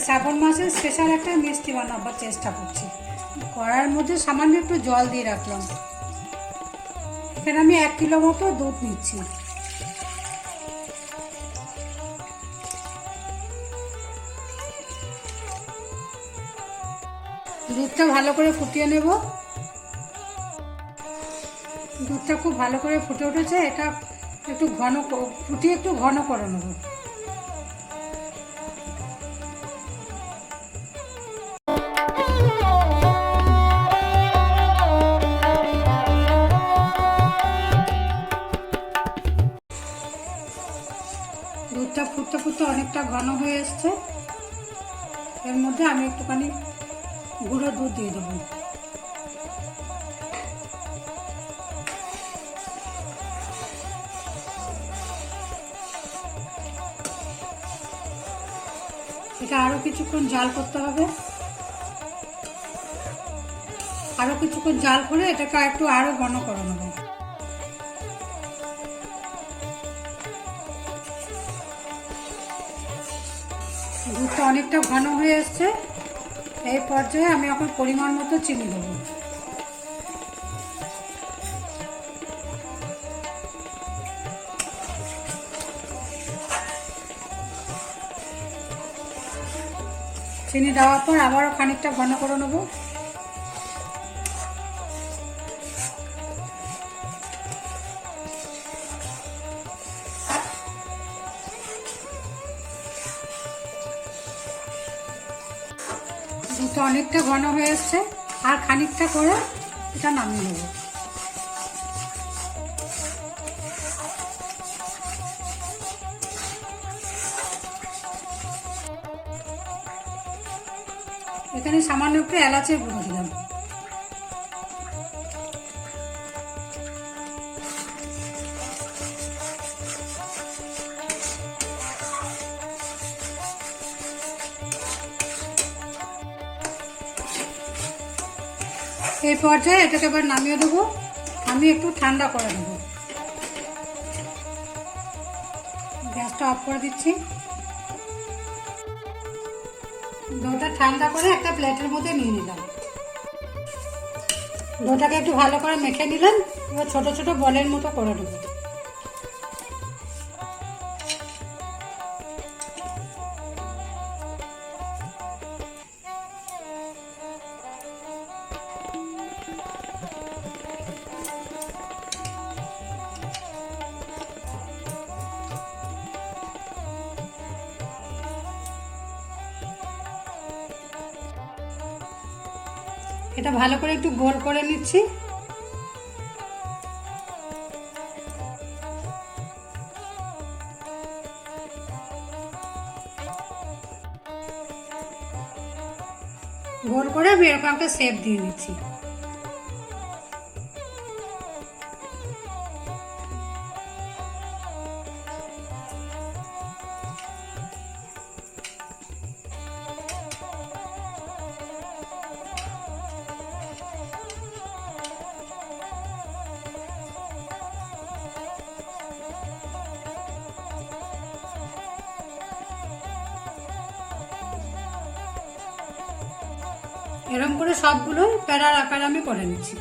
শ্রাবণ মাসের স্পেশাল একটা মিষ্টি বানাবার চেষ্টা করছি। কড়ার মধ্যে সামান্য একটু জল দিয়ে রাখলাম। এখানে আমি 1 কিলো মতো দুধ নিচ্ছি। দুধটা ভালো করে ফুটিয়ে নেব। দুধটা খুব ভালো করে ফুটে উঠেছে। এটা একটু ঘন ফুটিয়ে একটু ঘন করে নেব। দুধটা ফুটতে ফুটতে অনেকটা ঘন হয়ে এসছে। এর মধ্যে আমি একটুখানি গুঁড়ো দুধ দিয়ে দেবো। এটা আরো কিছুক্ষণ জাল করতে হবে। আরো কিছুক্ষণ জাল করে এটাকে একটু আরো ঘন করে নেব। দুধটা অনেকটা ঘন হয়ে এসছে। এই পর্যায়ে আমি এখন পরিমাণ মতো চিনি দেবো। চিনি দেওয়ার পর আবারও খানিকটা ঘন করে নেব। দুধটা অনেকটা ঘন হয়ে এসছে। আর খানিকটা করে এটা নামিয়ে নেব। এখানে সামান্য একটু এলাচের গুঁড়ো দিলাম। এই পর্যায়ে এটাকে এবার নামিয়ে দেবো। আমি একটু ঠান্ডা করে দেবো। গ্যাসটা অফ করে দিচ্ছি। ডোটা ঠান্ডা করে একটা প্লেটের মধ্যে নিয়ে নিলাম। ডোটাকে একটু ভালো করে মেখে নিলাম। এবার ছোট ছোট বলের মতো করে দেবো। এটা ভালো করে একটু গোল করে নিচ্ছি। গোল করে আমি এরকম একটা শেপ দিয়ে নিচ্ছি। এরকম করে সবগুলোই প্যারার আকার আমি করে নিচ্ছি।